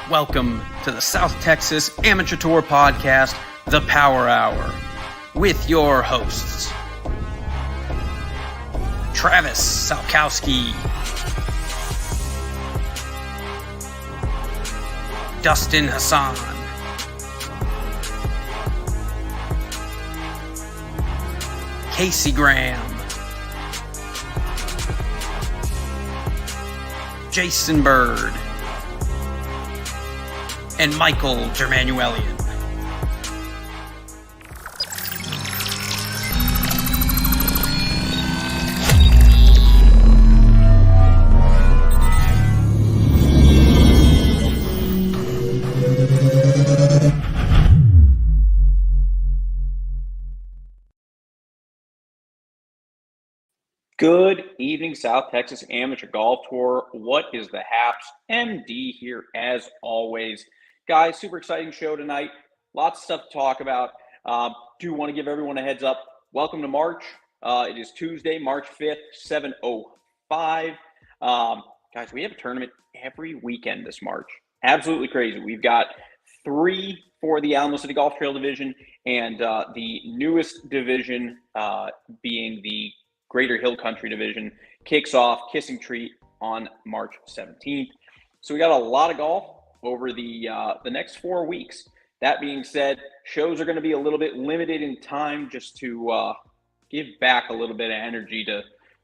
Welcome to the South Texas Amateur Tour Podcast, The Power Hour, with your hosts, Travis Salkowski, Dustin Hassan, Casey Graham, Jason Bird, and Michael Germanuelian. Good evening, South Texas Amateur Golf Tour. What is the haps? MD here as always. Guys, super exciting show tonight. Lots of stuff to talk about. Do want to give everyone a heads up. Welcome to March. It is Tuesday, March 5th, 7:05. Guys, we have a tournament every weekend this March. Absolutely crazy. We've got 3 for the Alamo City Golf Trail Division, and the newest division being the Greater Hill Country Division kicks off Kissing Tree on March 17th. So we got a lot of golf over the next 4 weeks. That being said, shows are going to be a little bit limited in time just to give back a little bit of energy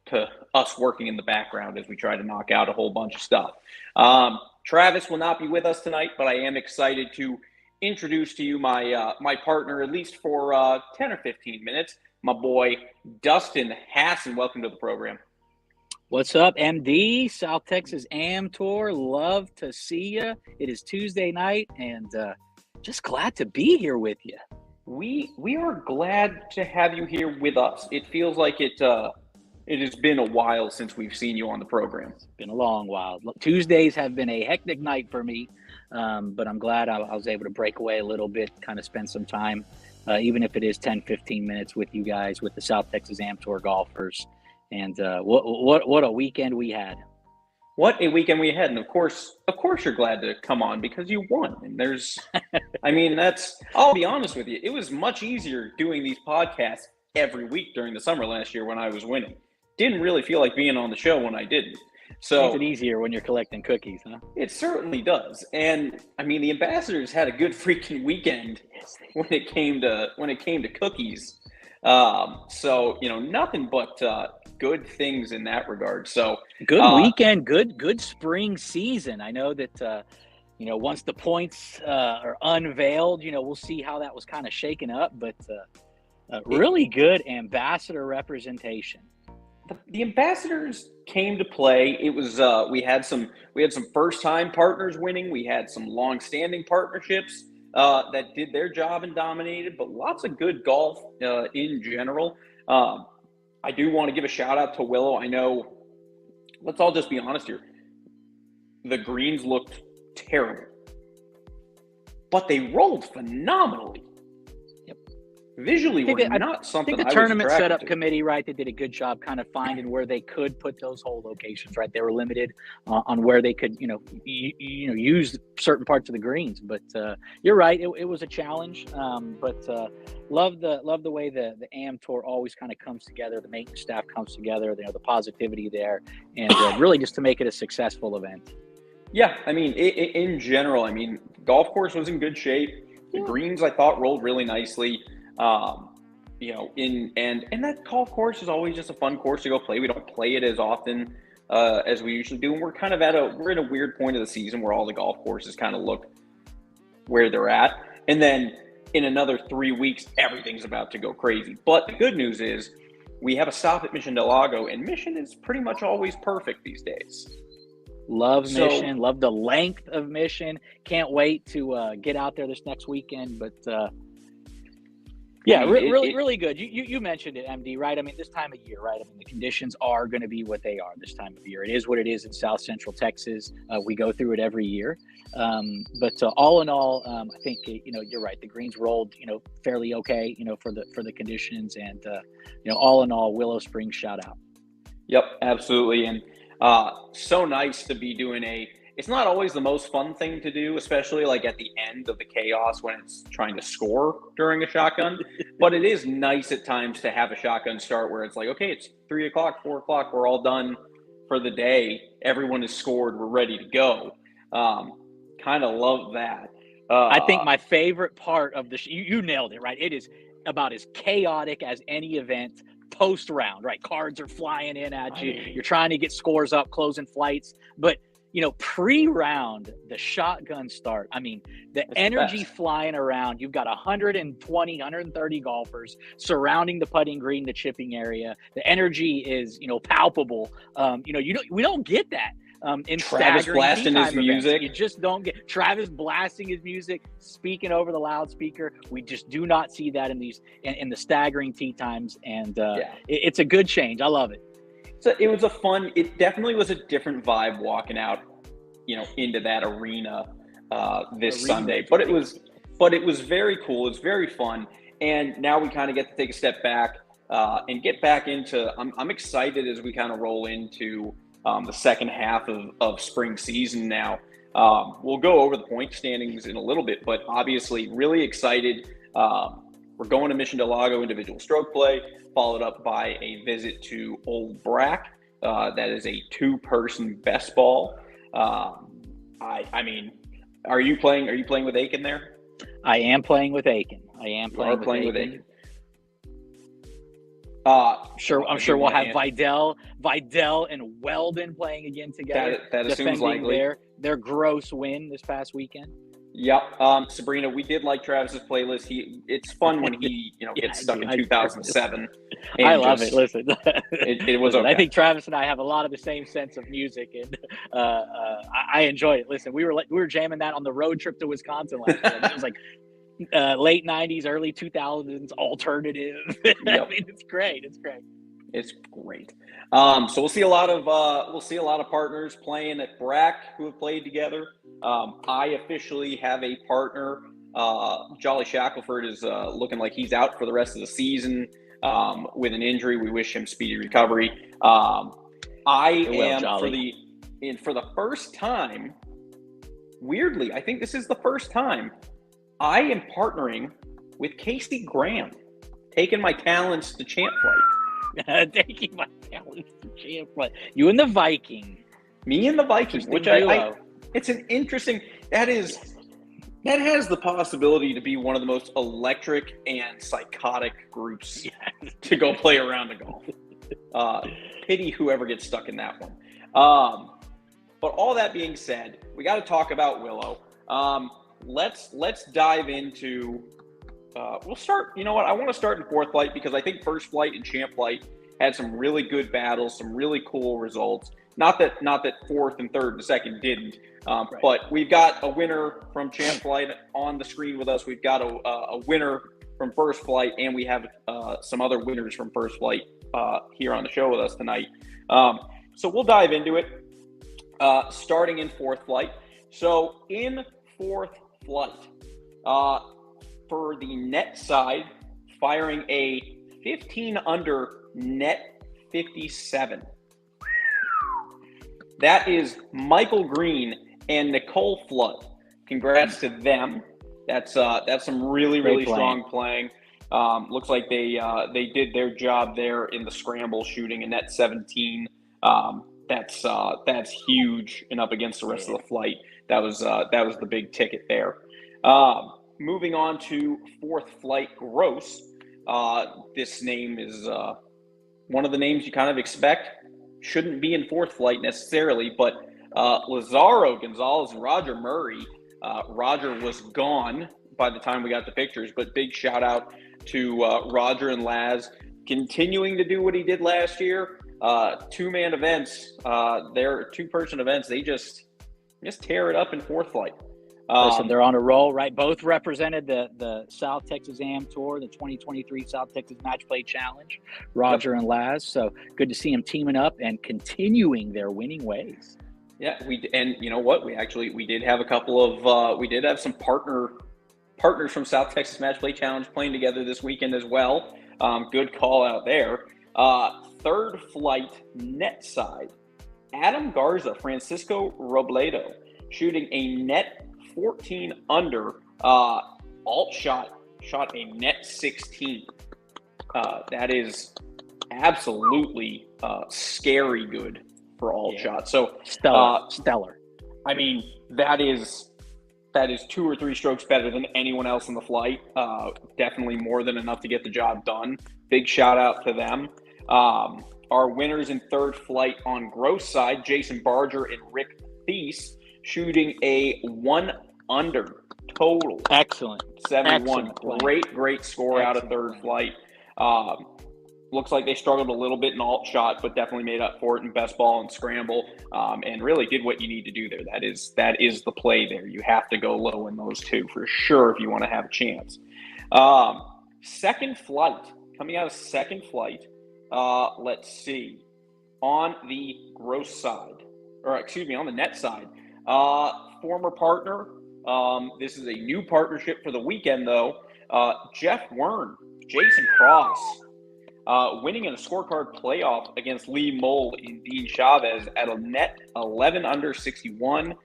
to us working in the background as we try to knock out a whole bunch of stuff. Travis will not be with us tonight, but I am excited to introduce to you my partner, at least for 10 or 15 minutes, my boy, Dustin Hassan. Welcome to the program. What's up, MD? South Texas Am Tour. Love to see you. It is Tuesday night, and just glad to be here with you. We are glad to have you here with us. It feels like it has been a while since we've seen you on the program. It's been a long while. Tuesdays have been a hectic night for me, but I'm glad I was able to break away a little bit, kind of spend some time, even if it is 10, 15 minutes with you guys, with the South Texas Am Tour golfers. And what a weekend we had. What a weekend we had. And of course you're glad to come on because you won. And there's, I'll be honest with you. It was much easier doing these podcasts every week during the summer last year when I was winning. Didn't really feel like being on the show when I didn't. So makes it easier when you're collecting cookies, huh? It certainly does. And the Ambassadors had a good freaking weekend when it came to cookies. So nothing but good things in that regard. So good weekend, good spring season. I know that once the points are unveiled, we'll see how that was kind of shaken up, but really good Ambassador representation. The Ambassadors came to play. It was we had some first-time partners winning. We had some long-standing partnerships that did their job and dominated, but lots of good golf in general. I do want to give a shout out to Willow. I know, let's all just be honest here. The greens looked terrible, but they rolled phenomenally. Yep. Visually, not something I think the tournament setup committee, right, they did a good job kind of finding where they could put those hole locations, right? They were limited on where they could, use certain parts of the greens. But you're right, it was a challenge. But love the way the AM Tour always kind of comes together. The maintenance staff comes together. The positivity there, and really just to make it a successful event. Yeah, in general, golf course was in good shape. The greens I thought rolled really nicely. And that golf course is always just a fun course to go play. We don't play it as often as we usually do, and we're kind of we're in a weird point of the season where all the golf courses kind of look where they're at. And then in another 3 weeks, everything's about to go crazy. But the good news is we have a stop at Mission Del Lago, and Mission is pretty much always perfect these days. Love Mission. Love the length of Mission. Can't wait to get out there this next weekend. But yeah, really good. You mentioned it, MD, right? I mean, this time of year, right? I mean, the conditions are going to be what they are this time of year. It is what it is in South Central Texas. We go through it every year. But all in all, I think, you're right. The greens rolled, fairly okay, for the conditions. And, all in all, Willow Springs shout out. Yep, absolutely. And so nice to be doing it's not always the most fun thing to do, especially like at the end of the chaos when it's trying to score during a shotgun. But it is nice at times to have a shotgun start where it's like, okay, it's 3 o'clock, 4 o'clock, we're all done for the day. Everyone is scored, we're ready to go. Kind of love that. I think my favorite part of you nailed it, right? It is about as chaotic as any event post round, right? Cards are flying in at you. You're trying to get scores up, closing flights. But, pre-round, the shotgun start, I mean, the energy flying around. You've got 120, 130 golfers surrounding the putting green, the chipping area. The energy is, palpable. We don't get that. In Travis blasting his music. Events. You just don't get Travis blasting his music, speaking over the loudspeaker. We just do not see that in the staggering tee times, and it's a good change. I love it. So it definitely was a different vibe walking out, into that arena this Sunday. But it was very cool. It's very fun, and now we kind of get to take a step back and get back into. I'm excited as we kind of roll into the second half of spring season now. We'll go over the point standings in a little bit, but obviously really excited. We're going to Mission Del Lago individual stroke play, followed up by a visit to Old Brack. That is a 2-person best ball. I mean, are you playing with Aiken there? I am playing with Aiken. With Aiken. I'm sure we'll have Vidal and Weldon playing again together. That assumes likely. Their gross win this past weekend. Yep. Sabrina, we did like Travis's playlist. It's fun when he, gets stuck in 2007. I love it. Listen, it was okay. I think Travis and I have a lot of the same sense of music, and I enjoy it. Listen, we were jamming that on the road trip to Wisconsin last year. It was like late 90s, early 2000s alternative. Yep. I mean, it's great. It's great. So we'll see a lot of partners playing at Brack who have played together. I officially have a partner. Jolly Shackelford is looking like he's out for the rest of the season with an injury. We wish him speedy recovery. For the first time, weirdly, I think this is the first time I am partnering with Casey Graham, taking my talents to champ flight. Taking my talents to champ flight. You and the Viking. Me and the Vikings, which it's an interesting. That has the possibility to be one of the most electric and psychotic groups to go play around a golf. Pity whoever gets stuck in that one. But all that being said, we got to talk about Willow. Let's dive into. We'll start. You know what? I want to start in fourth flight because I think first flight and champ flight had some really good battles, some really cool results. Not that fourth and third and second didn't, right. But we've got a winner from champ flight on the screen with us. We've got a winner from first flight, and we have some other winners from first flight here on the show with us tonight. So we'll dive into it, starting in fourth flight. So in fourth flight, for the net side, firing a 15 under net 57. That is Michael Green and Nicole Flood. Congrats to them. That's some really strong playing. Looks like they did their job there in the scramble, shooting a net 17. That's huge, and up against the rest of the flight. That was the big ticket there. Moving on to fourth flight gross. This name is one of the names you kind of expect shouldn't be in fourth flight necessarily, but Lazaro Gonzalez and Roger Murray. Roger was gone by the time we got the pictures. But big shout out to Roger and Laz continuing to do what he did last year. Two-man events, they're two-person events. They just tear it up in fourth flight. Listen, they're on a roll, right? Both represented the South Texas AM Tour, the 2023 South Texas Match Play Challenge, Roger and Laz. So good to see them teaming up and continuing their winning ways. Yeah, and you know what? We did have a couple of we did have some partners from South Texas Match Play Challenge playing together this weekend as well. Good call out there. Third flight net side, Adam Garza, Francisco Robledo, shooting a net 14 under. Alt shot a net 16. That is absolutely scary good for alt shot. So stellar. I mean, that is 2 or 3 strokes better than anyone else in the flight. Definitely more than enough to get the job done. Big shout out to them. Our winners in third flight on gross side, Jason Barger and Rick Thies, shooting a 1 under total. Excellent. 71. Excellent Great score out of third flight. Looks like they struggled a little bit in alt shot, but definitely made up for it in best ball and scramble, and really did what you need to do there. That is the play there. You have to go low in those two for sure if you want to have a chance. Second flight, coming out of second flight, let's see. On the gross side, on the net side, former partner, this is a new partnership for the weekend though, Jeff Wern, Jason Cross, winning in a scorecard playoff against Lee Mole and Dean Chavez at a net 11 under 61.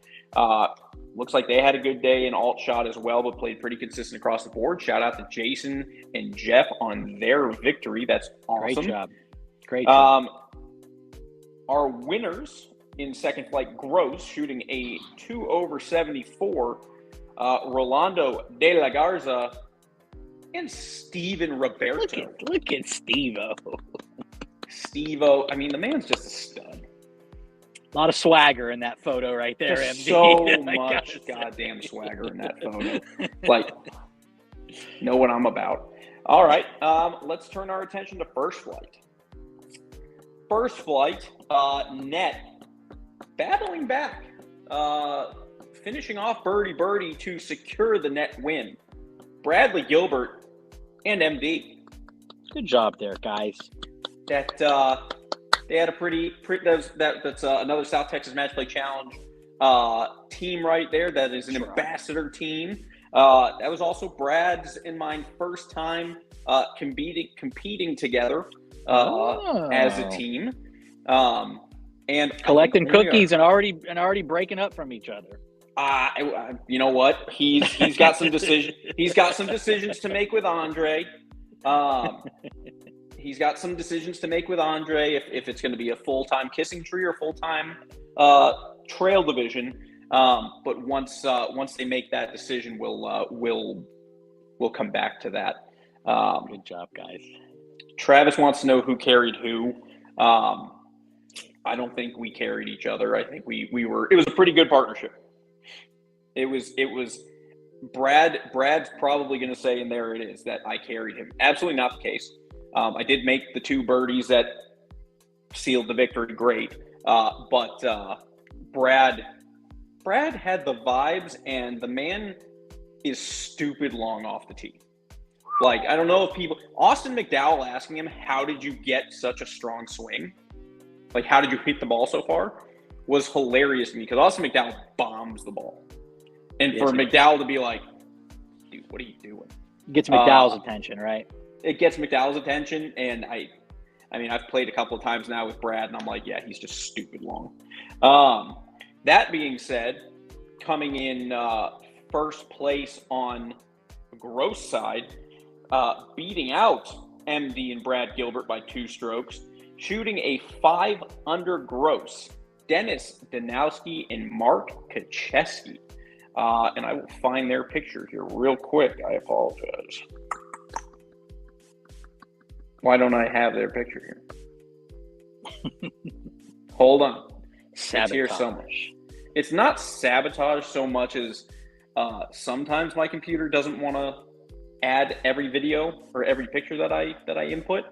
Looks like they had a good day in alt shot as well, but played pretty consistent across the board. Shout out to Jason and Jeff on their victory. That's awesome. Great job. Our winners in second flight gross, shooting a 2 over 74, Rolando De La Garza and Steven Roberto. Look at Steve-O. Steve-O, I mean, the man's just a stud. A lot of swagger in that photo right there, Just MD. so much goddamn swagger in that photo. Like, know what I'm about. All right, let's turn our attention to first flight. First flight, net, battling back, finishing off birdie to secure the net win. Bradley Gilbert and MD. Good job there, guys. That they had a that's another South Texas Match Play Challenge team right there. That is an ambassador team. That was also Brad's and mine first time competing together as a team. And collecting cookies and already breaking up from each other. You know what? He's got some decisions. He's got some decisions to make with Andre. He's got some decisions to make with Andre if it's going to be a full-time kissing tree or full-time trail division. But once they make that decision, we'll come back to that. Good job, guys. Travis wants to know who carried who. I don't think we carried each other. I think we were. It was a pretty good partnership. It was Brad's probably going to say, and there it is, that I carried him. Absolutely not the case. I did make the 2 birdies that sealed the victory. Great. But Brad had the vibes, and the man is stupid long off the tee. Like, I don't know if Austin McDowell asking him, how did you get such a strong swing? Like, how did you hit the ball so far? Was hilarious to me, because Austin McDowell bombs the ball. And for McDowell to be like, dude, what are you doing? Gets McDowell's attention, right? It gets McDowell's attention, and I mean, I've played a couple of times now with Brad, and I'm like, yeah, he's just stupid long. That being said, coming in first place on the gross side, beating out MD and Brad Gilbert by 2 strokes, shooting a 5 under gross, Dennis Danowski and Mark Kacheski. And I will find their picture here real quick. I apologize. Why don't I have their picture here? Hold on. Sabotage. It's here so much. It's not sabotage so much as Sometimes my computer doesn't want to add every video or every picture that I input,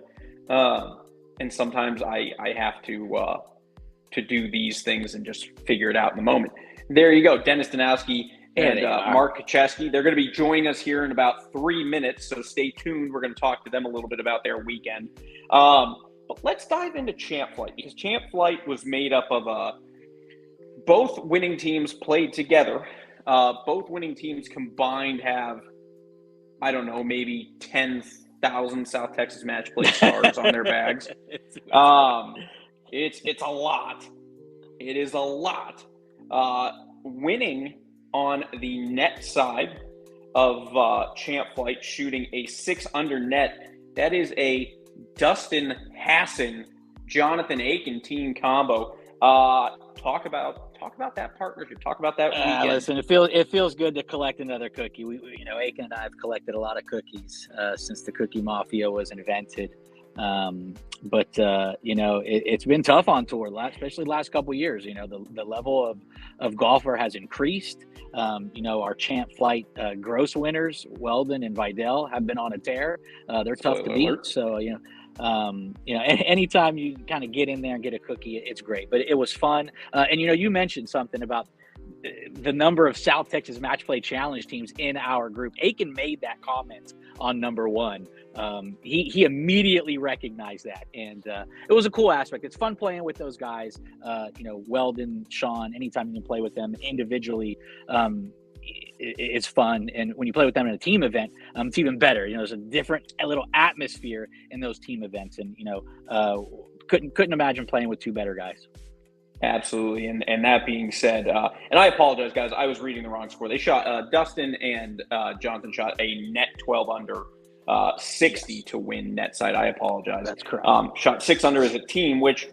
and sometimes I have to do these things and just figure it out in the moment. There you go, Dennis Danowski and Mark Kacheski. They're going to be joining us here in about 3 minutes, so stay tuned. We're going to talk to them a little bit about their weekend. But let's dive into Champ Flight, because Champ Flight was made up of both winning teams played together. Both winning teams combined have, I don't know, maybe 10,000 South Texas match play stars on their bags. It's a lot. It is a lot. Winning on the net side of Champ Flight, shooting a 6-under net. That is a Dustin Hassan, Jonathan Aiken team combo. Talk about that partnership. Talk about that weekend. Listen, it feels good to collect another cookie. We Aiken and I have collected a lot of cookies since the Cookie Mafia was invented. But it's been tough on tour, especially the last couple of years. The level of golfer has increased. Our Champ Flight gross winners, Weldon and Vidal, have been on a tear. They're tough to beat. So, anytime you kind of get in there and get a cookie, it's great. But it was fun. And you mentioned something about the number of South Texas Match Play Challenge teams in our group. Aiken made that comment on number one. He immediately recognized that, and it was a cool aspect. It's fun playing with those guys. Weldon, Sean, anytime you can play with them individually, it's fun. And when you play with them in a team event, it's even better. There's a different little atmosphere in those team events, and couldn't imagine playing with two better guys. Absolutely. And that being said, and I apologize, guys, I was reading the wrong score. They shot, Dustin and Jonathan shot a net 12 under, 60 to win net side. I apologize. That's correct. Shot 6 under as a team, which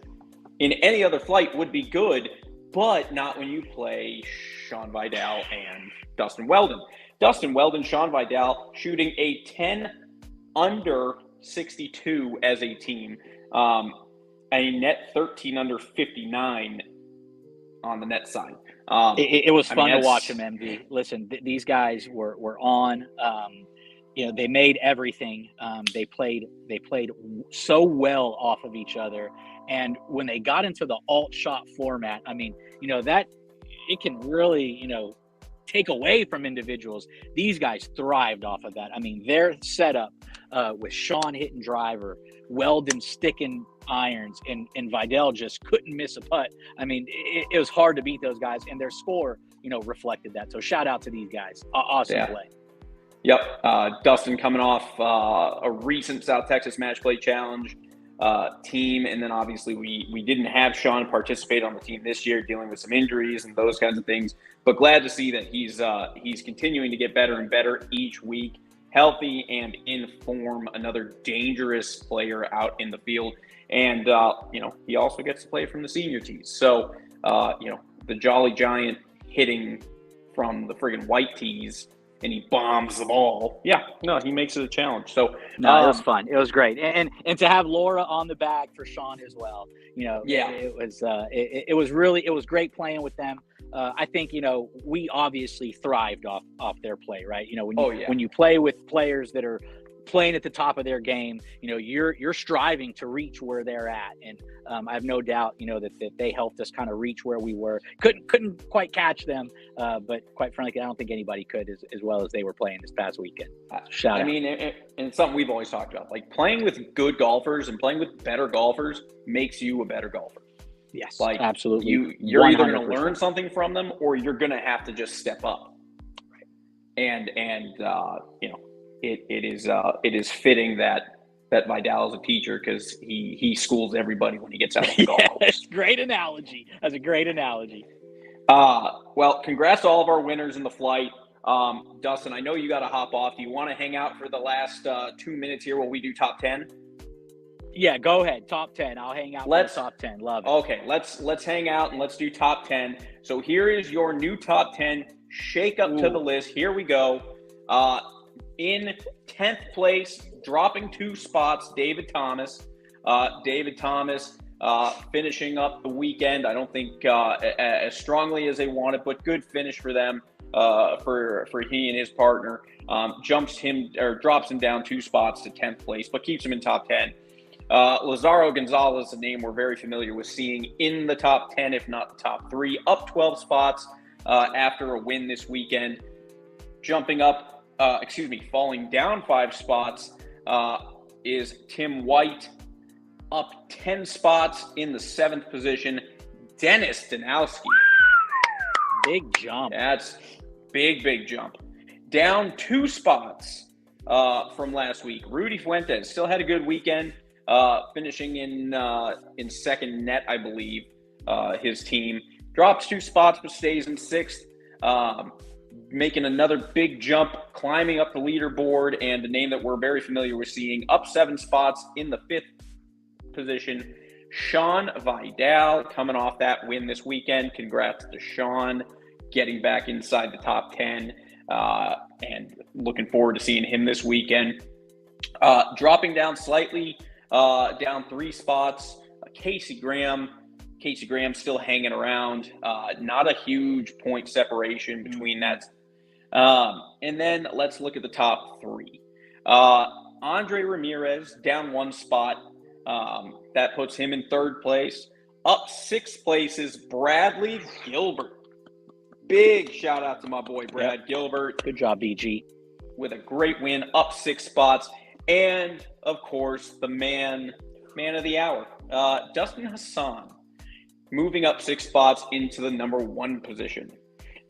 in any other flight would be good, but not when you play Sean Vidal and Dustin Weldon. Dustin Weldon, Sean Vidal shooting a 10 under 62 as a team. A net 13 under 59 on the net side. It was fun to watch them, MV. Listen, these guys were on. They made everything. They played so well off of each other. And when they got into the alt shot format, that it can really, take away from individuals. These guys thrived off of that. Their setup with Sean hitting driver, Weldon sticking irons, and Vidal just couldn't miss a putt. It was hard to beat those guys, and their score, reflected that. So shout out to these guys. Awesome play. Yep. Dustin coming off a recent South Texas Match Play Challenge team, and then obviously we didn't have Sean participate on the team this year, dealing with some injuries and those kinds of things. But glad to see that he's continuing to get better and better each week, healthy and in form. Another dangerous player out in the field, and he also gets to play from the senior tees. So the Jolly Giant hitting from the friggin' white tees, and he bombs the ball. Yeah, no, he makes it a challenge. So it was fun. It was great, and to have Laura on the bag for Sean as well. It was great playing with them. I think we obviously thrived off their play, right? When you play with players that are playing at the top of their game, you're striving to reach where they're at, and I have no doubt that they helped us kind of reach where we were. Couldn't quite catch them, but quite frankly, I don't think anybody could as well as they were playing this past weekend. Shout out. And it's something we've always talked about. Like, playing with good golfers and playing with better golfers makes you a better golfer. Yes, like, absolutely. You're either going to learn something from them, or you're going to have to just step up. And it is fitting that Vidal is a teacher, because he schools everybody when he gets out of the golf course. Great analogy. That's a great analogy. Well, congrats to all of our winners in the flight. Dustin, I know you got to hop off. Do you want to hang out for the last 2 minutes here while we do top 10? Yeah, go ahead. Top 10. I'll hang out for the top 10. Love it. Okay, let's hang out and let's do top 10. So here is your new top 10 shake up to the list. Here we go. In 10th place, dropping 2 spots, David Thomas. Finishing up the weekend. I don't think as strongly as they wanted, but good finish for them. for he and his partner. Drops him down 2 spots to 10th place, but keeps him in top 10. Lazaro Gonzalez, a name we're very familiar with seeing in the top 10, if not the top 3, up 12 spots after a win this weekend. Falling down 5 spots is Tim White, up 10 spots in the 7th position. Dennis Danowski. Big jump. That's big jump. Down 2 spots from last week. Rudy Fuentes still had a good weekend, finishing in second net, I believe. His team drops 2 spots but stays in 6th. Making another big jump, climbing up the leaderboard, and a name that we're very familiar with seeing, up 7 spots in the 5th position. Sean Vidal coming off that win this weekend. Congrats to Sean, getting back inside the top 10, and looking forward to seeing him this weekend. Dropping down slightly, down 3 spots, Casey Graham. Casey Graham still hanging around. Not a huge point separation between that. And then let's look at the top 3. Andre Ramirez down 1 spot. That puts him in 3rd place. Up 6 places, Bradley Gilbert. Big shout out to my boy Brad Gilbert. Good job, BG. With a great win, up 6 spots. And of course, the man of the hour, Dustin Hassan, moving up 6 spots into the number 1 position.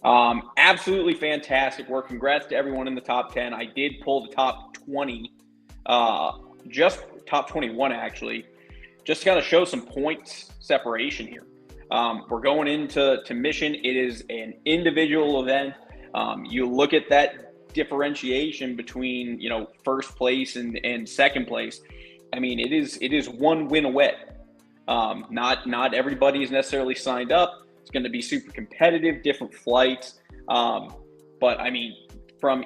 Absolutely fantastic work. Congrats to everyone in the top 10. I did pull the top 20, just top 21 actually, just to kind of show some points separation here. We're going into Mission. It is an individual event. You look at that differentiation between, first place and 2nd place. I mean, it is 1 win away. Not everybody is necessarily signed up. It's going to be super competitive, different flights. But I mean, from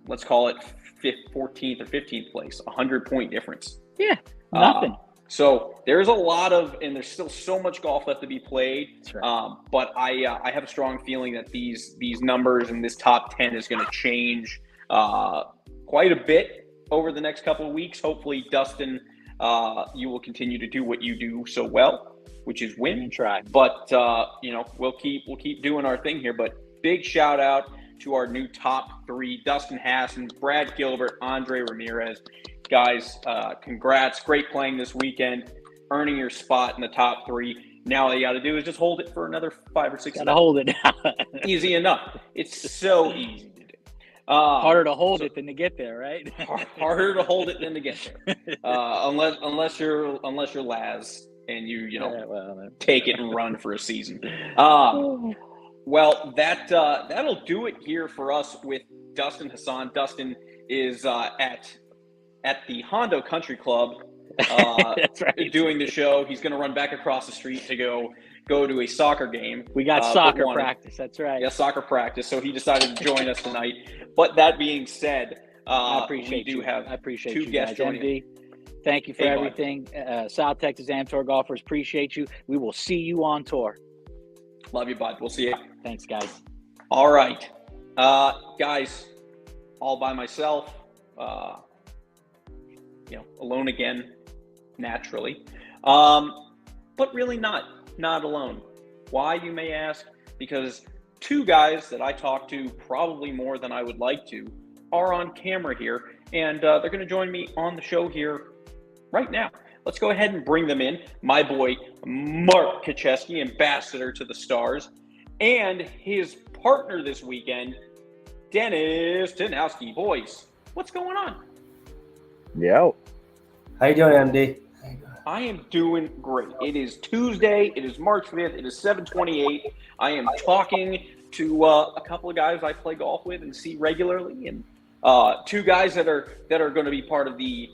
let's call it 14th or 15th place, 100-point difference. Yeah, nothing. So there's a lot and there's still so much golf left to be played. That's right. But I have a strong feeling that these numbers and this top 10 is going to change quite a bit over the next couple of weeks. Hopefully, Dustin, you will continue to do what you do so well, which is win. Try. But we'll keep doing our thing here. But big shout out to our new top 3: Dustin Hassan, Brad Gilbert, Andre Ramirez. Guys, congrats! Great playing this weekend, earning your spot in the top 3. Now all you got to do is just hold it for another 5 or 6. Gotta hold it. Easy enough. It's so easy to do. Harder to hold it than to get there, right? Harder to hold it than to get there. Unless you're Laz and you take it and run for a season. Well, that'll do it here for us with Dustin Hassan. Dustin is at the Hondo Country Club That's right. doing the show. He's going to run back across the street to go to a soccer game. We got soccer practice. That's right. Yeah, soccer practice. So he decided to join us tonight. But that being said, I appreciate we do have I appreciate 2 you guests guys. joining. MD, thank you for Hey, bud. everything. South Texas Amateur Golfers, appreciate you. We will see you on tour. Love you, bud. We'll see you. Thanks, guys. All right. Guys, all by myself, alone again, naturally. But really not alone. Why, you may ask? Because 2 guys that I talk to probably more than I would like to are on camera here, and they're going to join me on the show here right now. Let's go ahead and bring them in. My boy, Mark Kacheski, ambassador to the stars, and his partner this weekend, Dennis Danowski. Boys, what's going on? Yo. How you doing, MD? I am doing great. It is Tuesday. It is March 5th. It is 7:28. I am talking to a couple of guys I play golf with and see regularly, and 2 guys that are going to be part of the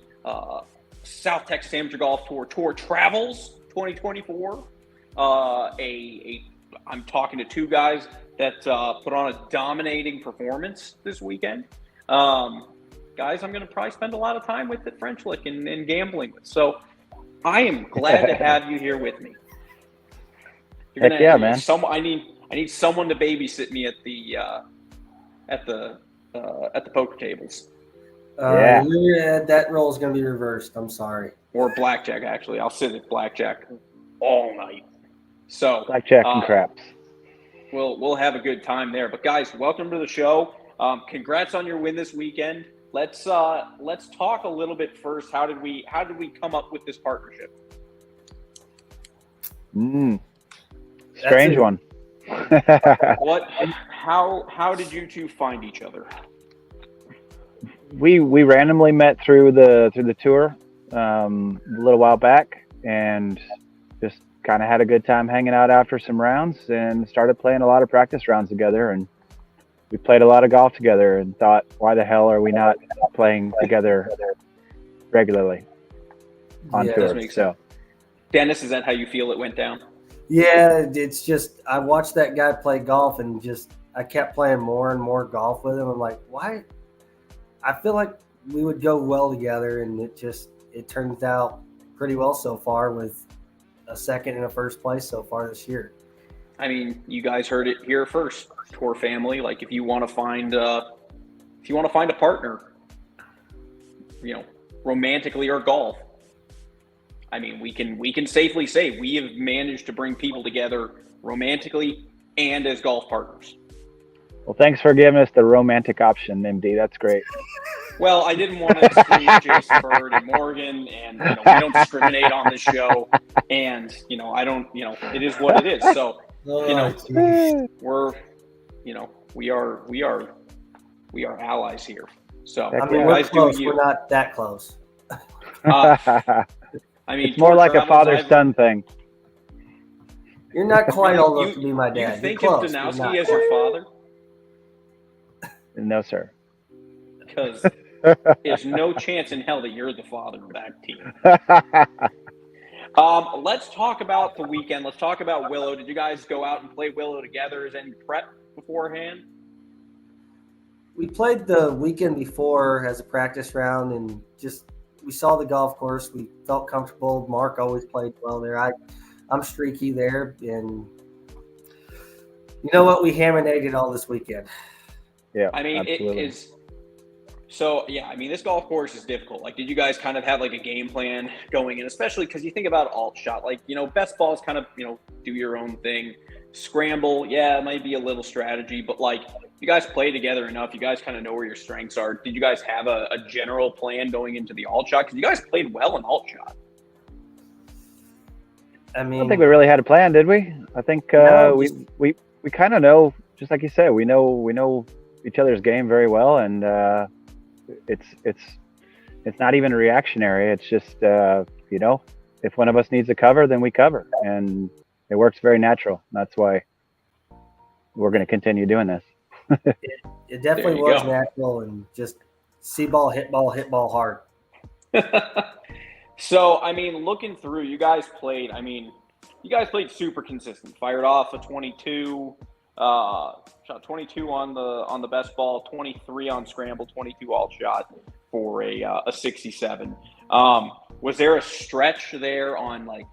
South Texas Amateur Golf Tour Travels 2024. I'm talking to 2 guys that put on a dominating performance this weekend. Guys I'm going to probably spend a lot of time with at French Lick and gambling with. So I am glad to have you here with me. Heck yeah, man. I I need someone to babysit me at the poker tables That role is going to be reversed. I'm sorry. or blackjack. Actually, I'll sit at blackjack all night. So Blackjack and craps. we'll have a good time there. But guys, welcome to the show. Congrats on your win this weekend. Let's talk a little bit first. How did we come up with this partnership? Strange one. How did you two find each other? We randomly met through the tour a little while back, and just kind of had a good time hanging out after some rounds, and started playing a lot of practice rounds together. And we played a lot of golf together, and thought, why the hell are we not playing together regularly on tour? So, Dennis, is that how you feel it went down? Yeah, it's just I watched that guy play golf, and I kept playing more and more golf with him. I'm like, why? I feel like we would go well together, and it turns out pretty well so far, with a second and a first place so far this year. I mean, you guys heard it here first. Tour family. Like, if you want to find a partner, romantically or golf, I mean, we can safely say we have managed to bring people together romantically and as golf partners. well, thanks for giving us the romantic option, MD. That's great. Well, I didn't want to exclude Jason Bird and Morgan, and we don't discriminate on this show, and I don't, it is what it is. So, we are allies here. So, I mean, we're close. We're not that close. I mean, it's more like a father-son thing. You're not quite old enough to be my dad. You think of Danowski as your father? No, sir. Because there's no chance in hell that you're the father of that team. Let's talk about the weekend. Let's talk about Willow. Did you guys go out and play Willow together? Is any prep beforehand? We played the weekend before as a practice round, and we saw the golf course. We felt comfortable. Mark always played well there. I'm streaky there, and you know what? We hammer-nated all this weekend. Yeah, I mean, absolutely. It is. So, yeah, I mean, this golf course is difficult. Like, did you guys kind of have like a game plan going in, especially because you think about alt shot, like, best ball is kind of, do your own thing. Scramble, yeah, it might be a little strategy, but like, you guys play together enough. You guys kind of know where your strengths are. Did you guys have a general plan going into the alt shot? Because you guys played well in alt shot. I don't think we really had a plan, did we? I think we kind of know, just like you said, we know each other's game very well, and it's not even reactionary. It's just if one of us needs a cover, then we cover, and it works very natural. That's why we're going to continue doing this. It definitely was natural, and just see ball, hit ball hard. So, I mean, looking through, you guys played super consistent. Fired off a 22, shot 22 on the best ball, 23 on scramble, 22 alt shot for a 67. Was there a stretch there on like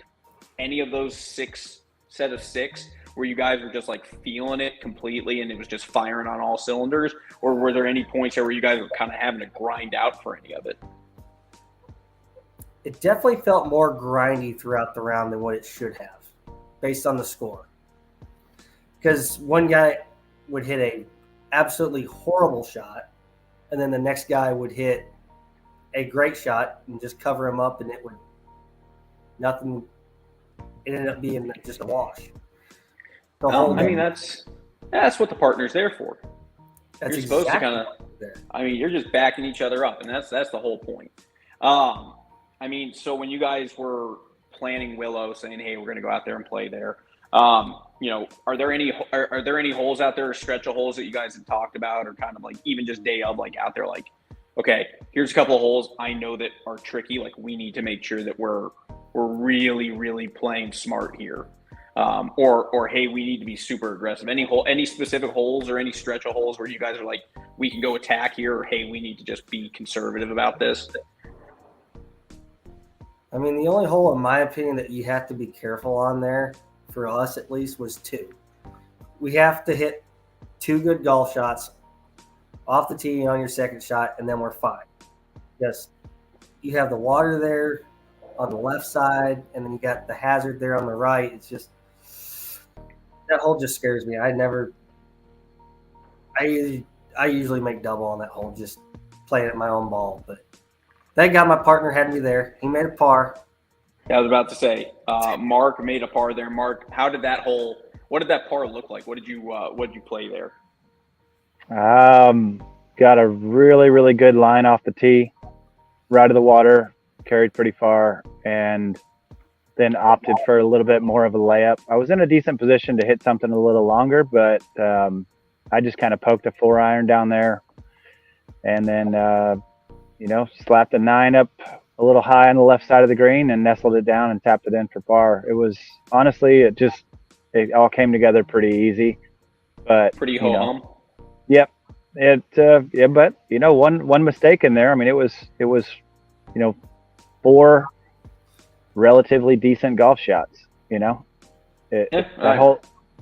any of those set of six where you guys were just like feeling it completely and it was just firing on all cylinders? Or were there any points there where you guys were kind of having to grind out for any of it? It definitely felt more grindy throughout the round than what it should have, based on the score. Because one guy would hit a absolutely horrible shot, and then the next guy would hit a great shot and just cover him up, and it ended up being just a wash. I mean, that's what the partner's there for. You're supposed to kind of, you're just backing each other up, and that's the whole point. I mean, so when you guys were planning Willow, saying, "Hey, we're going to go out there and play there," are there any holes out there, or stretch of holes that you guys have talked about, or kind of like even just day of like out there, like, okay, here's a couple of holes I know that are tricky. Like, we need to make sure that we're really, really playing smart here, or hey, we need to be super aggressive. Any specific holes or any stretch of holes where you guys are like, we can go attack here, or hey, we need to just be conservative about this? I mean, the only hole, in my opinion, that you have to be careful on there, for us at least, was 2. we have to hit 2 good golf shots off the tee on your second shot, and then we're fine. Just you have the water there on the left side, and then you got the hazard there on the right. It's just that hole just scares me. I usually make double on that hole, just playing at my own ball. But thank God my partner had me there. He made a par. I was about to say, Mark made a par there. Mark, what did that par look like? What did you play there? Got a really, really good line off the tee, right of the water, carried pretty far, and then opted for a little bit more of a layup. I was in a decent position to hit something a little longer, but I just kind of poked a 4-iron down there, and then slapped a 9 up a little high on the left side of the green and nestled it down and tapped it in for par. It was honestly, it all came together pretty easy, but pretty ho-hum. Yep. But one mistake in there. I mean, it was 4 relatively decent golf shots. That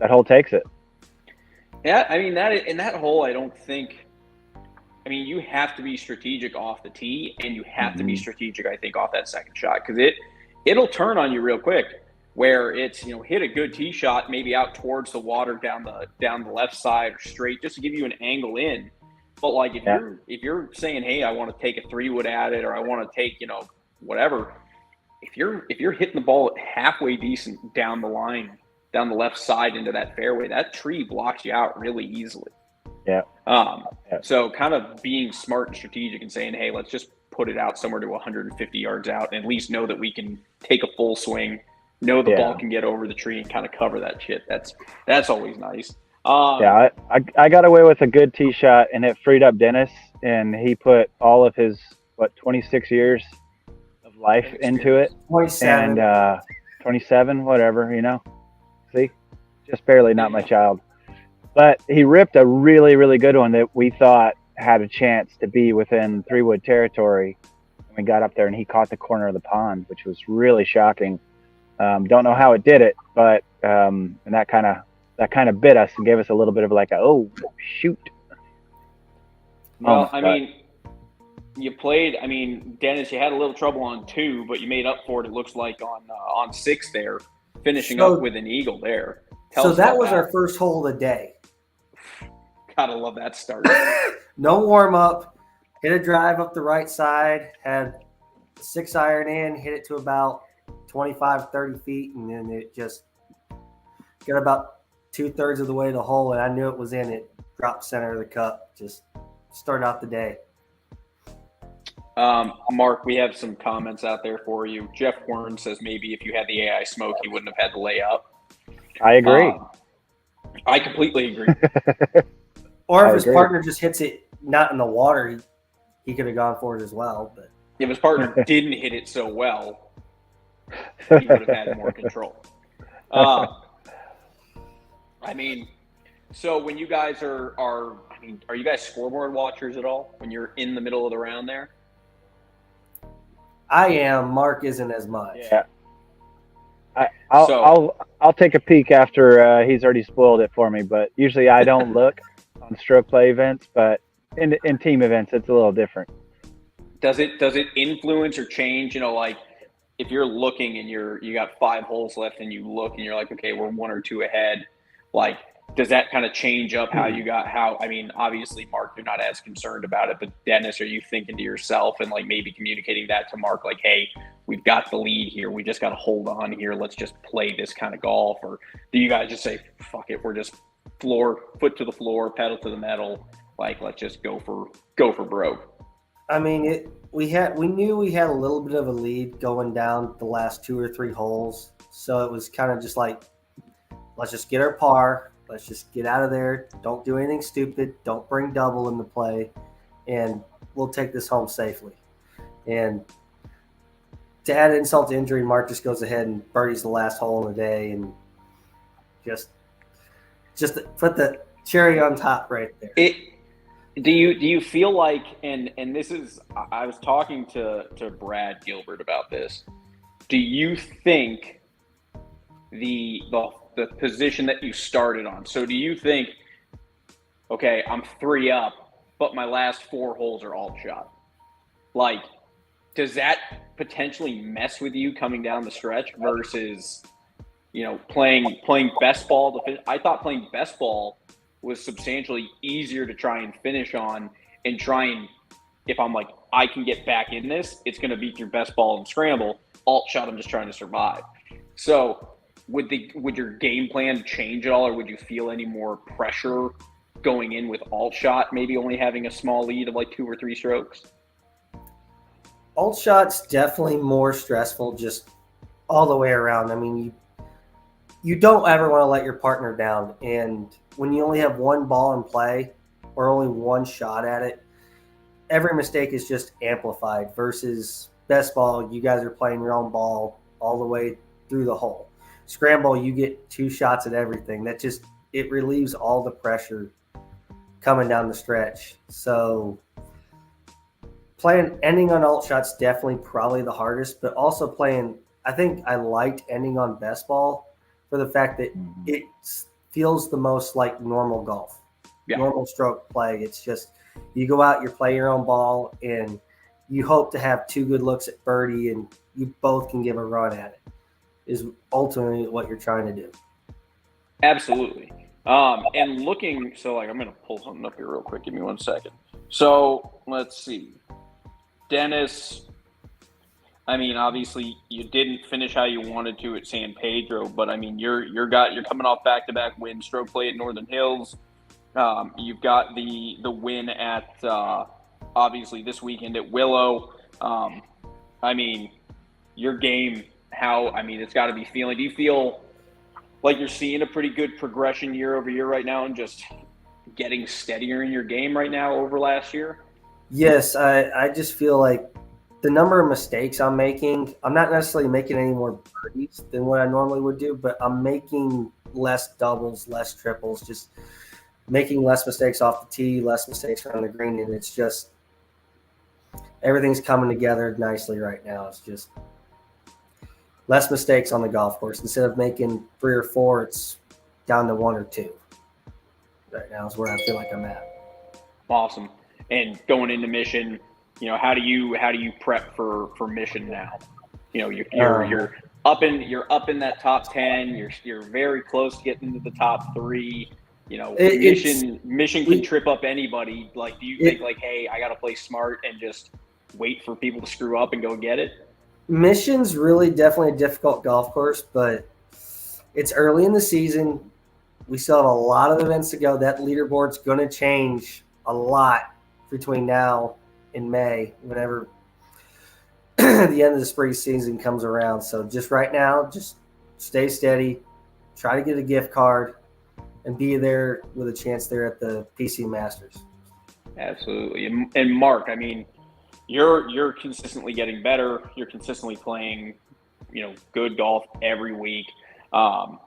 hole takes it. Yeah, I mean that hole. I don't think. I mean, you have to be strategic off the tee, and you have to be strategic, I think, off that second shot, because it'll turn on you real quick. Where it's hit a good tee shot, maybe out towards the water down the left side or straight, just to give you an angle in. But like if you're saying, hey, I want to take a 3-wood at it, or I want to take whatever. If you're hitting the ball halfway decent down the line, down the left side into that fairway, that tree blocks you out really easily. Yeah. So kind of being smart and strategic and saying, hey, let's just put it out somewhere to 150 yards out, and at least know that we can take a full swing. Know the ball can get over the tree and kind of cover that shit. That's always nice. I got away with a good tee shot, and it freed up Dennis, and he put all of his 26 years of life into it. 27. And 27, whatever, See, just barely not my child. But he ripped a really, really good one that we thought had a chance to be within 3-wood territory. And we got up there, and he caught the corner of the pond, which was really shocking. Don't know how it did it, but and that kind of bit us and gave us a little bit of like, oh shoot. Well, you played. I mean, Dennis, you had a little trouble on 2, but you made up for it. It looks like on 6 there, finishing up with an eagle there. So that was our first hole of the day. Gotta love that start. No warm up. Hit a drive up the right side. Had a 6-iron in. Hit it to about 25, 30 feet, and then it just got about 2/3 of the way to the hole, and I knew it was in it. Dropped center of the cup. Just start out the day. Mark, we have some comments out there for you. Jeff Warren says maybe if you had the AI smoke, he wouldn't have had to lay up. I agree. I completely agree. Or if his partner just hits it not in the water, he could have gone for it as well. But if his partner didn't hit it so well, he would have had more control. So when you guys are you guys scoreboard watchers at all when you're in the middle of the round there? I am. Mark isn't as much. Yeah. I'll take a peek after he's already spoiled it for me, but usually I don't look on stroke play events, but in team events it's a little different. Does it influence or change? Like if you're looking and you got 5 holes left and you look and you're like, okay, we're 1 or 2 ahead. Like, does that kind of change up obviously, Mark, you're not as concerned about it, but Dennis, are you thinking to yourself and like maybe communicating that to Mark, like, hey, we've got the lead here. We just got to hold on here. Let's just play this kind of golf. Or do you guys just say, fuck it, we're just foot to the floor, pedal to the metal. Like, let's just go for broke. I mean, we knew we had a little bit of a lead going down the last 2 or 3 holes. So it was kind of just like, let's just get our par. Let's just get out of there. Don't do anything stupid. Don't bring double into play. And we'll take this home safely. And to add insult to injury, Mark just goes ahead and birdies the last hole in the day and just put the cherry on top right there. Do you feel like, and this is, I was talking to Brad Gilbert about this. Do you think the the position that you started on. So do you think, okay, I'm 3 up, but my last 4 holes are alt shot? Like, does that potentially mess with you coming down the stretch versus, playing best ball to finish? I thought playing best ball was substantially easier to try and finish on and try and, if I'm like, I can get back in this, it's going to beat your best ball and scramble. Alt shot, I'm just trying to survive. So would your game plan change at all, or would you feel any more pressure going in with alt shot, maybe only having a small lead of like 2 or 3 strokes? Alt shot's definitely more stressful just all the way around. I mean, you don't ever want to let your partner down. And when you only have one ball in play or only one shot at it, every mistake is just amplified versus best ball. You guys are playing your own ball all the way through the hole. Scramble, you get 2 shots at everything. It relieves all the pressure coming down the stretch. So ending on alt shots definitely probably the hardest, but also I think I liked ending on best ball for the fact that it feels the most like normal golf, normal stroke play. It's just, you go out, you play your own ball, and you hope to have 2 good looks at birdie, and you both can give a run at it, is ultimately what you're trying to do. Absolutely. And looking, so I'm going to pull something up here real quick. Give me 1 second. So let's see. Dennis, I mean, obviously you didn't finish how you wanted to at San Pedro, but I mean, you're coming off back-to-back wins, stroke play at Northern Hills. You've got the win at obviously this weekend at Willow. I mean, your game, it's got to be feeling. Do you feel like you're seeing a pretty good progression year over year right now and just getting steadier in your game right now over last year? Yes, I just feel like the number of mistakes I'm making, I'm not necessarily making any more birdies than what I normally would do, but I'm making less doubles, less triples, just making less mistakes off the tee, less mistakes around the green, and it's just everything's coming together nicely right now. It's just less mistakes on the golf course. Instead of making 3 or 4, it's down to 1 or 2. Right now is where I feel like I'm at. Awesome. And going into Mission, how do you prep for Mission now? You're up in that top 10. You're very close to getting into the top 3. Mission can trip up anybody. Like, do you think hey, I got to play smart and just wait for people to screw up and go get it? Mission's really definitely a difficult golf course, but it's early in the season. We still have a lot of events to go. That leaderboard's going to change a lot between now and May, whenever the end of the spring season comes around. So just right now, just stay steady, try to get a gift card, and be there with a chance there at the PC Masters. Absolutely. And Mark, I mean, you're consistently getting better. You're consistently playing, good golf every week. How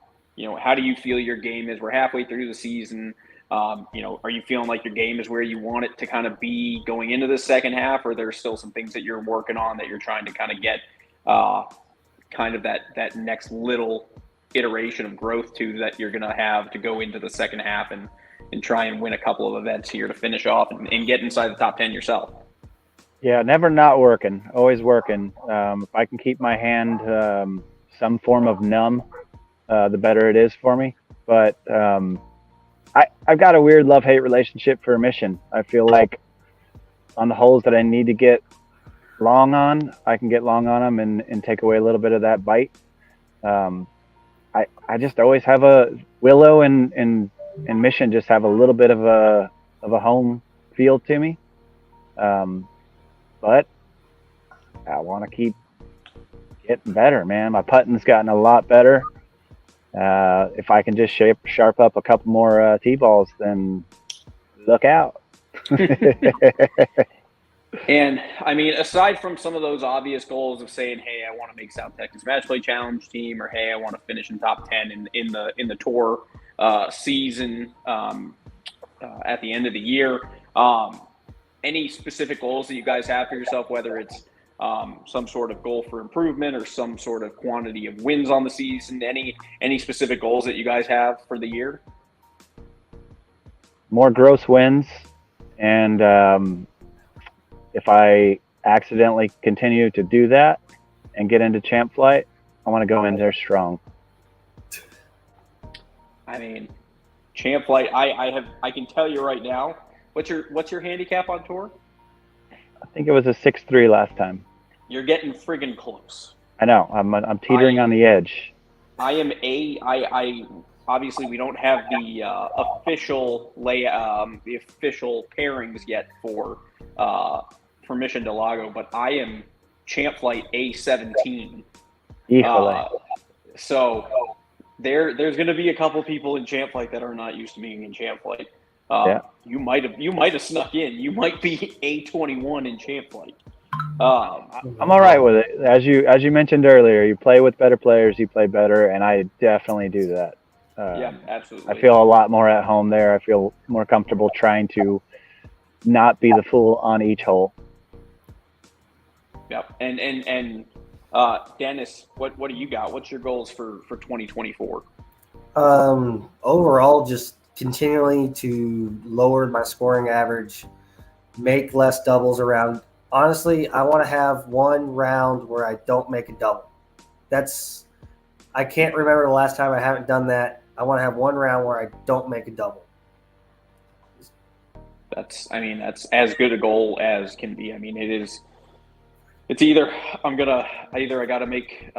do you feel your game is? We're halfway through the season. Are you feeling like your game is where you want it to kind of be going into the second half, or there's still some things that you're working on that you're trying to kind of get kind of that next little iteration of growth to that you're going to have to go into the second half and try and win a couple of events here to finish off and get inside the top 10 yourself? Yeah, never not working, always working. If I can keep my hand some form of numb, the better it is for me. But I've got a weird love-hate relationship for Mission. I feel like on the holes that I need to get long on, I can get long on them and take away a little bit of that bite. I just always have a Willow and Mission just have a little bit of a home feel to me. But I want to keep getting better, man. My putting's gotten a lot better. If I can just sharp up a couple more tee balls, then look out. And I mean, aside from some of those obvious goals of saying, "Hey, I want to make South Texas Match Play Challenge team," or "Hey, I want to finish in top 10 in the tour season at the end of the year," any specific goals that you guys have for yourself, whether it's some sort of goal for improvement or some sort of quantity of wins on the season? Any specific goals that you guys have for the year? More gross wins, and if I accidentally continue to do that and get into champ flight, I want to go in there strong. I mean, champ flight. I can tell you right now. What's your handicap on tour? I think it was a 6-3 last time. You're getting friggin' close. I know. I'm teetering on the edge. I am I obviously we don't have the official the official pairings yet for Mission Del Lago, but I am champ flight A17. So there's going to be a couple people in champ flight that are not used to being in champ flight. You might have snuck in. You might be A21 in champ flight. I'm all right with it. As you mentioned earlier, you play with better players, you play better, and I definitely do that. Yeah, absolutely. I feel a lot more at home there. I feel more comfortable trying to not be the fool on each hole. Yeah, and Dennis, what do you got? What's your goals for 2024? Overall, just continually to lower my scoring average, make less doubles around. Honestly, I want to have one round where I don't make a double. I can't remember the last time I haven't done that. I want to have one round where I don't make a double. That's as good a goal as can be. I mean, it's either I got to make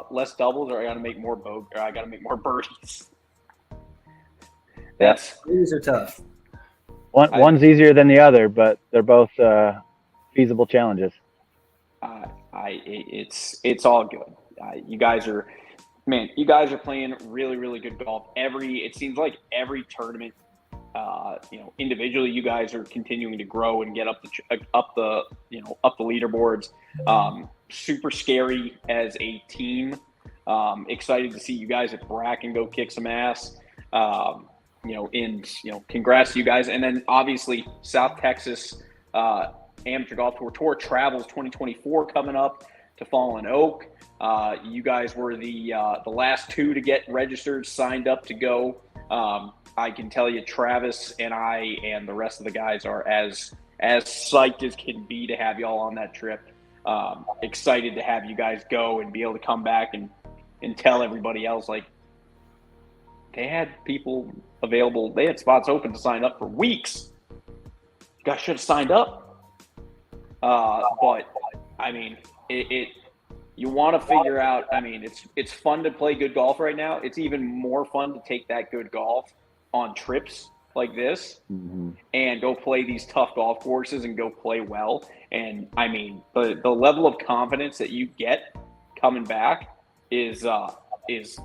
less doubles or I got to make more birdies. These are tough. One's easier than the other, but they're both feasible challenges. It's all good. You guys are playing really, really good golf. It seems like every tournament, individually, you guys are continuing to grow and get up the leaderboards. Super scary as a team. Excited to see you guys at Bracken go kick some ass. Congrats to you guys. And then obviously South Texas Amateur Golf Tour Travels 2024 coming up to Fallen Oak. You guys were the last two to get registered, signed up to go. I can tell you, Travis and I and the rest of the guys are as psyched as can be to have y'all on that trip. Excited to have you guys go and be able to come back and tell everybody else, like, they had people available. They had spots open to sign up for weeks. You guys should have signed up. But I mean, you want to figure out. I mean, it's fun to play good golf right now. It's even more fun to take that good golf on trips like this and go play these tough golf courses and go play well. And I mean, the level of confidence that you get coming back is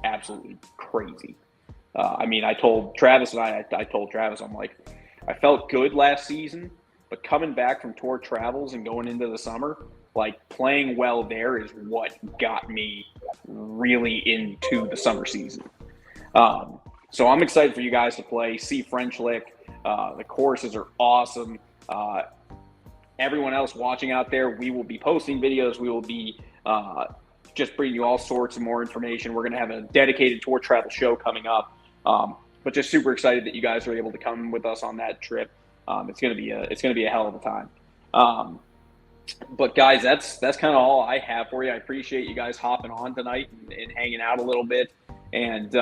absolutely crazy. I told Travis I'm like, I felt good last season, but coming back from tour travels and going into the summer, like, playing well there is what got me really into the summer season. So I'm excited for you guys to play, see French Lick. The courses are awesome. Everyone else watching out there, we will be posting videos. We will be just bringing you all sorts of more information. We're going to have a dedicated tour travel show coming up. But just super excited that you guys are able to come with us on that trip. It's going to be a hell of a time. But guys, that's kind of all I have for you. I appreciate you guys hopping on tonight and hanging out a little bit. And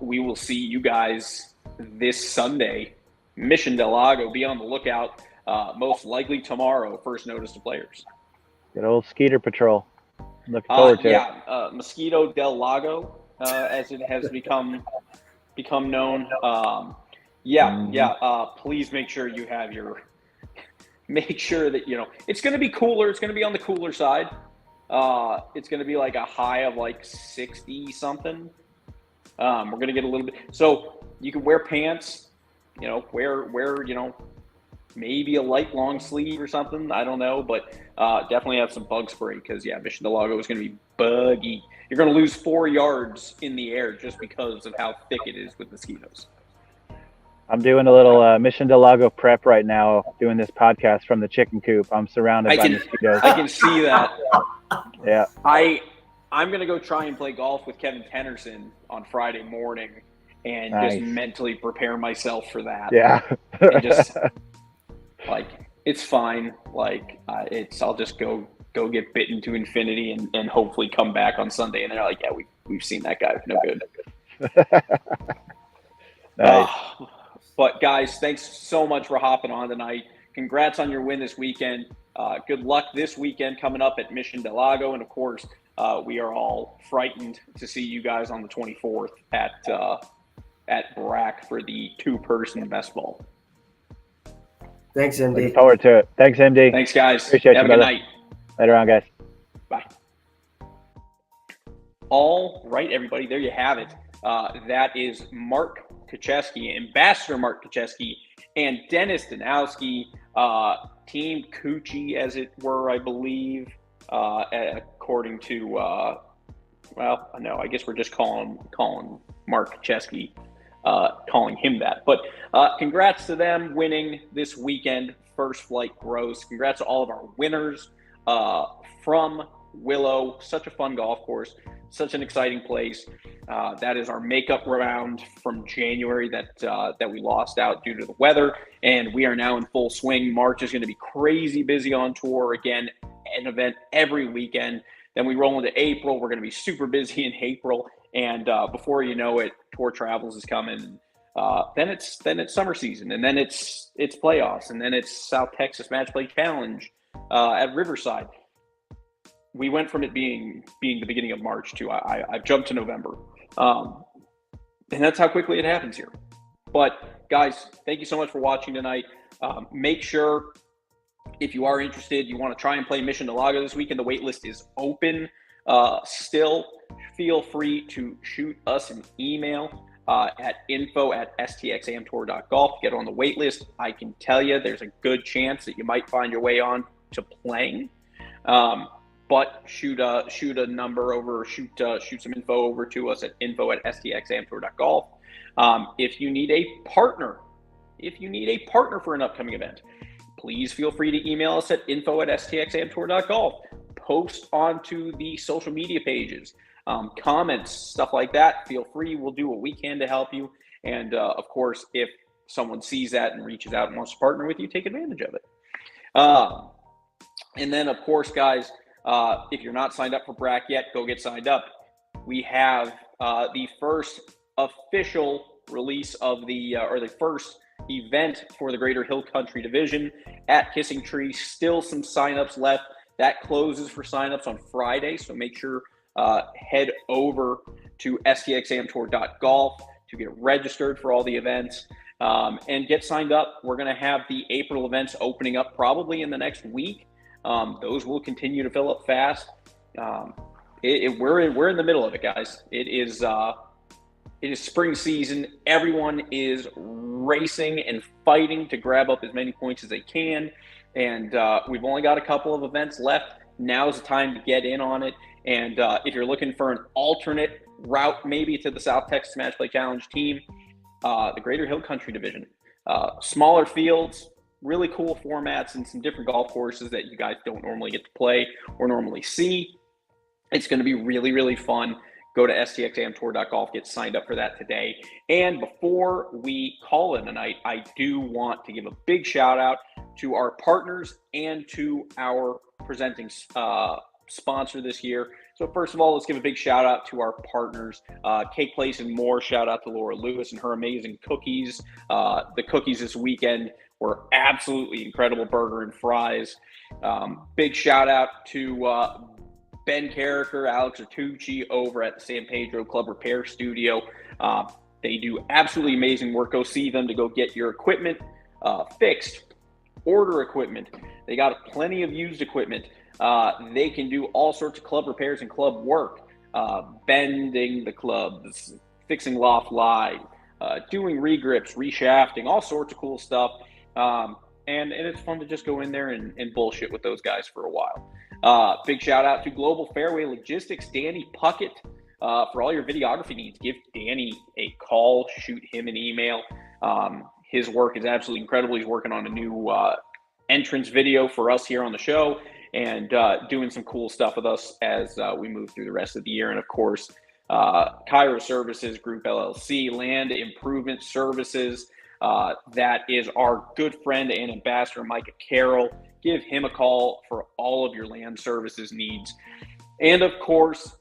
we will see you guys this Sunday, Mission Del Lago. Be on the lookout. Most likely tomorrow, first notice to players. Good old Skeeter Patrol. Looking forward to it. Mosquito Del Lago, as it has become known. Please make sure you have make sure that, it's going to be cooler. It's going to be on the cooler side. It's going to be like a high of like 60 something. We're going to get a little bit, so you can wear pants, wear, maybe a light long sleeve or something. I don't know, but definitely have some bug spray because, Mission Del Lago is going to be buggy. You're going to lose 4 yards in the air just because of how thick it is with mosquitoes. I'm doing a little Mission Del Lago prep right now, doing this podcast from the chicken coop. I'm surrounded by mosquitoes. I can see that. Yeah. I'm going to go try and play golf with Kevin Tennyson on Friday morning and just mentally prepare myself for that. Yeah. And just, like, it's fine. Like, I'll just go get bitten to infinity and hopefully come back on Sunday. And they're like, yeah, we've seen that guy. No good. Nice. But guys, thanks so much for hopping on tonight. Congrats on your win this weekend. Good luck this weekend coming up at Mission Del Lago. And of course, we are all frightened to see you guys on the 24th at Brack for the 2-person best ball. Thanks, MD. Looking forward to it. Thanks, MD. Thanks, guys. Appreciate Have you, a good brother. night. Later on, guys. Bye. All right, everybody. There you have it. That is Mark Kucheski, Ambassador Mark Kucheski, and Dennis Danowski, Team Coochie, as it were, I believe, according to, well, no, I guess we're just calling Mark Kucheski, calling him that. But congrats to them winning this weekend, First Flight Gross. Congrats to all of our winners from Willow. Such a fun golf course. Such an exciting place. That is our makeup round from January that we lost out due to the weather, and we are now in full swing. March is going to be crazy busy on tour again, an event every weekend. Then we roll into April. We're going to be super busy in April, and before you know it, Tour Travels is coming. Then it's summer season, and then it's playoffs, and then it's South Texas Match Play Challenge at Riverside. We went from it being the beginning of March to I've jumped to November. And that's how quickly it happens here. But guys, thank you so much for watching tonight. Make sure if you are interested, you want to try and play Mission Del Lago this weekend, the wait list is open. Still, feel free to shoot us an email at info@stxamtour.golf. Get on the wait list. I can tell you there's a good chance that you might find your way on to playing. But shoot a number over, shoot some info over to us at info@stxamtour.golf. If you need a partner for an upcoming event, please feel free to email us at info@stxamtour.golf. Post onto the social media pages, comments, stuff like that. Feel free. We'll do what we can to help you. And of course, if someone sees that and reaches out and wants to partner with you, take advantage of it. And then, of course, guys, if you're not signed up for BRAC yet, go get signed up. We have the first official release of the first event for the Greater Hill Country Division at Kissing Tree. Still some signups left. That closes for signups on Friday, so make sure head over to stxamtour.golf to get registered for all the events and get signed up. We're going to have the April events opening up probably in the next week. Those will continue to fill up fast. We're in the middle of it, guys. It is spring season. Everyone is racing and fighting to grab up as many points as they can. And we've only got a couple of events left. Now is the time to get in on it. And if you're looking for an alternate route, maybe to the South Texas Match Play Challenge team, the Greater Hill Country Division, smaller fields, really cool formats, and some different golf courses that you guys don't normally get to play or normally see. It's going to be really, really fun. Go to stxamtour.golf, get signed up for that today. And before we call it a night, I do want to give a big shout out to our partners and to our presenting sponsor this year. So first of all, let's give a big shout out to our partners, Cake Place and More. Shout out to Laura Lewis and her amazing cookies. The cookies this weekend were absolutely incredible, burger and fries. Big shout out to Ben Carricker, Alex Artucci over at the San Pedro Club Repair Studio. They do absolutely amazing work. Go see them to go get your equipment fixed, order equipment. They got plenty of used equipment. They can do all sorts of club repairs and club work, bending the clubs, fixing loft lie, doing regrips, reshafting, all sorts of cool stuff. And it's fun to just go in there and bullshit with those guys for a while. Big shout out to Global Fairway Logistics, Danny Puckett, for all your videography needs. Give Danny a call, shoot him an email. his work is absolutely incredible. He's working on a new entrance video for us here on the show, and doing some cool stuff with us as we move through the rest of the year. And of course, Cairo Services Group LLC, Land Improvement Services. That is our good friend and ambassador, Micah Carroll. Give him a call for all of your land services needs. And of course,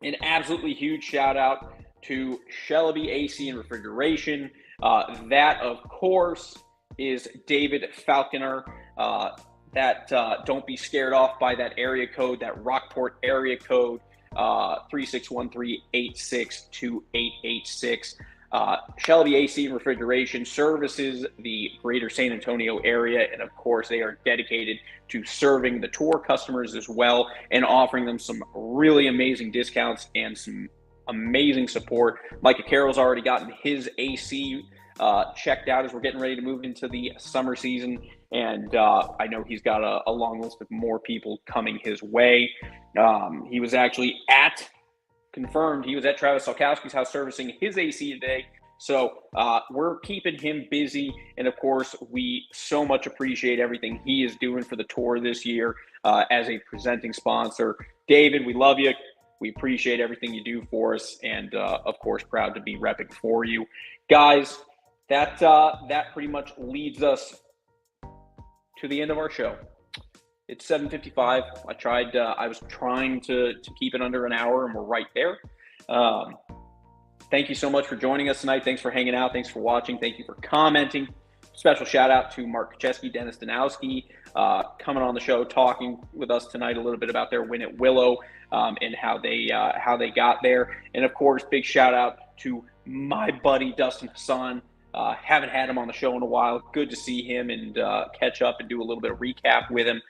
an absolutely huge shout out to Shelby AC and Refrigeration. That, of course, is David Falconer. Don't be scared off by that area code, that Rockport area code, 3613-862-886. Shelby AC and Refrigeration services the greater San Antonio area, and of course they are dedicated to serving the tour customers as well and offering them some really amazing discounts and some amazing support. Micah Carroll's already gotten his AC checked out as we're getting ready to move into the summer season, and I know he's got a long list of more people coming his way. He was actually confirmed he was at Travis Salkowski's house servicing his AC today. So we're keeping him busy. And of course, we so much appreciate everything he is doing for the tour this year as a presenting sponsor. David, we love you. We appreciate everything you do for us. And of course, proud to be repping for you. Guys, that pretty much leads us to the end of our show. It's 7:55. I was trying to keep it under an hour, and we're right there. Thank you so much for joining us tonight. Thanks for hanging out. Thanks for watching. Thank you for commenting. Special shout out to Mark Kacheski, Dennis Danowski, coming on the show, talking with us tonight a little bit about their win at Willow and how they got there. And of course, big shout out to my buddy Dustin Hassan. Haven't had him on the show in a while. Good to see him and catch up and do a little bit of recap with him.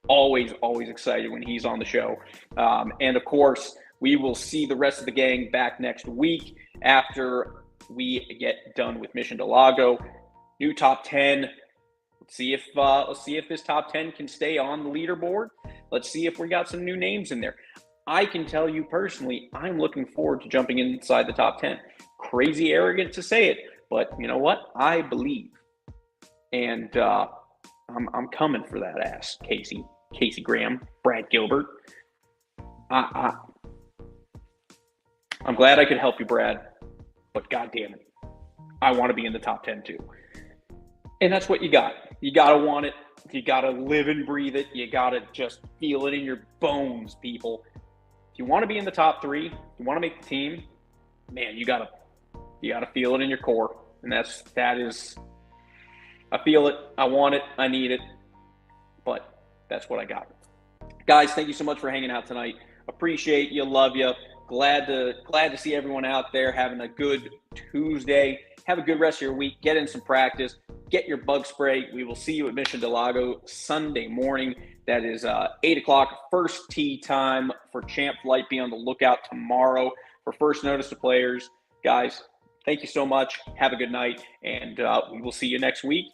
Always excited when he's on the show. And of course, we will see the rest of the gang back next week after we get done with Mission del Lago. New top 10. Let's see if this top 10 can stay on the leaderboard. Let's see if we got some new names in there. I can tell you personally, I'm looking forward to jumping inside the top 10. Crazy arrogant to say it, but you know what? I believe. And I'm coming for that ass, Casey Graham, Brad Gilbert. I'm glad I could help you, Brad, but God damn it, I want to be in the top 10 too. And that's what you got. You got to want it. You got to live and breathe it. You got to just feel it in your bones, people. If you want to be in the top 3, if you want to make the team, man, you got to feel it in your core. And that is, I feel it, I want it, I need it, but that's what I got. Guys, thank you so much for hanging out tonight. Appreciate you, love you. Glad to see everyone out there having a good Tuesday. Have a good rest of your week. Get in some practice. Get your bug spray. We will see you at Mission del Lago Sunday morning. That is 8 o'clock, first tee time for Champ Flight. Be on the lookout tomorrow for first notice to players. Guys, thank you so much. Have a good night, and we will see you next week